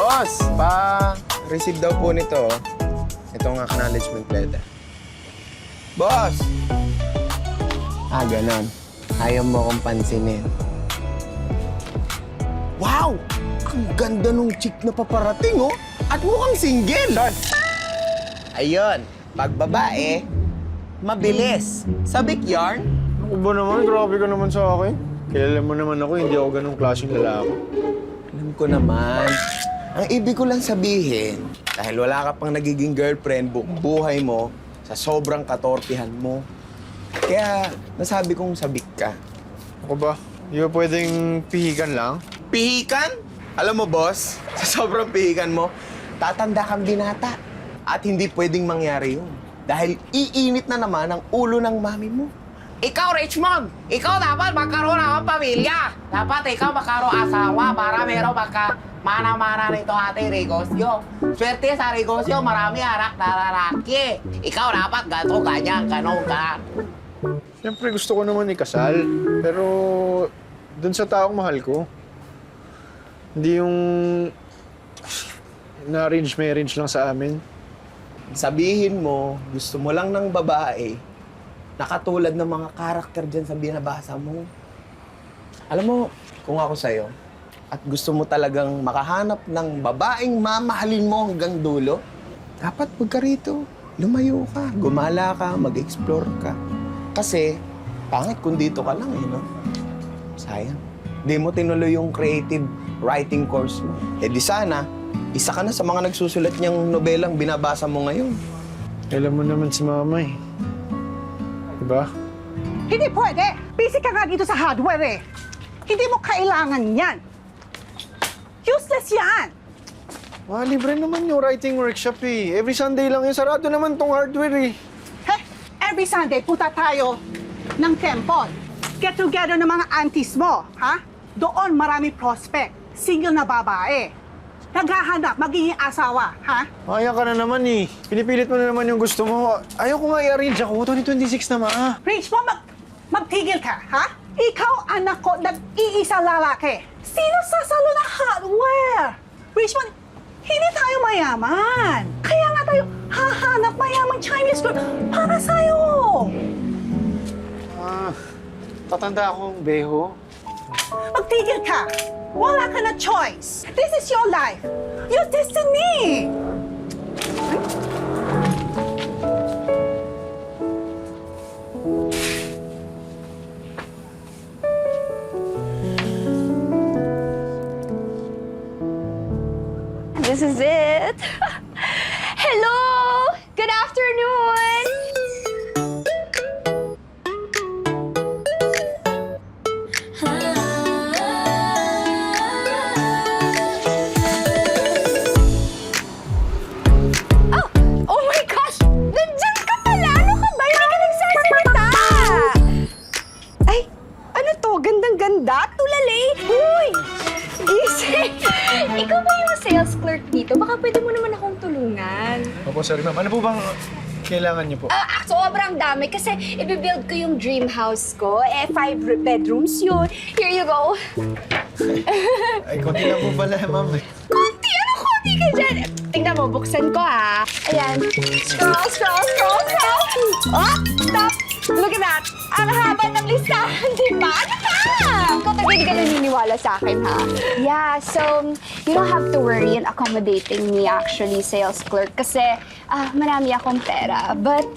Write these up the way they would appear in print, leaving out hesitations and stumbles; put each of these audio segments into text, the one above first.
Boss, pa-receive daw po nito. Itong acknowledgement letter. Boss! Ganon. Ayaw mo akong pansinin. Wow! Ang ganda nung chick na paparating, oh! At mukhang single! Saan? Ayun, pag babae, mabilis. Sabik yarn. Ako ba naman? Grabe ka naman sa akin. Kilala mo naman ako, hindi ako ganong klaseng lalaki. Alam ko naman. Ang ibig ko lang sabihin, dahil wala ka pang nagiging girlfriend buong buhay mo, sa sobrang katorpihan mo. Kaya nasabi kong sabik ka. Ako ba? Hindi ba pwedeng pihikan lang? Pihikan? Alam mo, boss, sa sobrang pihikan mo, tatanda kang binata. At hindi pwedeng mangyari yun. Dahil iinit na naman ang ulo ng mami mo. Ikaw, Richmond! Ikaw dapat magkaroon ng pamilya! Dapat ikaw magkaroon asawa para meron mana-mana nito ating negosyo. Swerte sa negosyo, marami anak na lalaki. Ikaw dapat gato, ganyan, ganon ka. Siyempre gusto ko naman ikasal. Pero dun sa taong mahal ko. Hindi yung na-arrange marriage lang sa amin. Sabihin mo, gusto mo lang ng babae na katulad ng mga karakter dyan sa binabasa mo. Alam mo, kung ako sa'yo, at gusto mo talagang makahanap ng babaeng mamahalin mo hanggang dulo, dapat huwag ka rito. Lumayo ka, gumala ka, mag-explore ka. Kasi, pangit kung dito ka lang no? Sayang. Di mo tinuloy yung creative writing course mo. Eh di sana, isa ka na sa mga nagsusulat niyang nobelang binabasa mo ngayon. Alam mo naman si mama eh. Diba? Hindi pwede! Busy ka nga dito sa hardware eh! Hindi mo kailangan yan! Useless yan! Libre naman yung writing workshop eh. Every Sunday lang yung sarado naman tong hardware eh. Heh, every Sunday punta tayo ng temple. Get together ng mga aunties mo, ha? Doon marami prospect. Single na babae. Naghahanap, magiging asawa, ha? Kaya ka na naman eh. Pinipilit mo na naman yung gusto mo. Ayaw ko nga i-arrange ako. 2026 na Rich mo, magtigil ka, ha? Ikaw, anak ko, nag-iisa lalaki. Sino sasalo ng hardware? Richmond, hindi tayo mayaman. Kaya nga tayo hahanap mayamang Chinese girl para sa'yo. Tatanda akong beho. Magtigil ka. Wala ka na choice. This is your life. Your destiny. This is it. Hello! Good afternoon! Oh my gosh! Nandiyan ka pala! Ano ka ba? Hindi ka nagsasalita! Ay, ano to? Gandang-ganda? Tulalay! Uy! Gising! Ikaw ba yung sales clerk dito? Baka pwede mo naman akong tulungan. Opo, sorry ma'am. Ano po bang kailangan niyo po? Sobrang dami kasi i-build ko yung dream house ko. 5 bedrooms yun. Here you go. Ay, konti lang po pala, ma'am. Konti! Ano konti ka dyan? Tingnan mo, buksan ko ha. Ayan. Scroll, scroll, scroll, scroll. Oh, stop! Look at that. Ang haba ng listahan, di ba? Ano ka? Ikaw talaga hindi ka naniniwala sa akin, ha? Yeah, so you don't have to worry in accommodating me actually, sales clerk, kasi marami akong pera. But,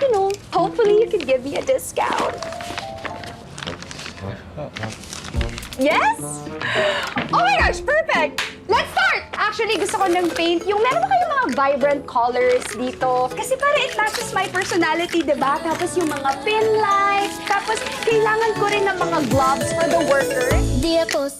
you know, hopefully you could give me a discount. Yes? Oh my gosh, perfect! Let's start! Actually, gusto ko ng paint. Yung meron ba kayong mga vibrant colors dito? Kasi para it matches my personality, diba? Tapos yung mga pin lights. Tapos, kailangan ko rin ng mga gloves for the workers. Di ako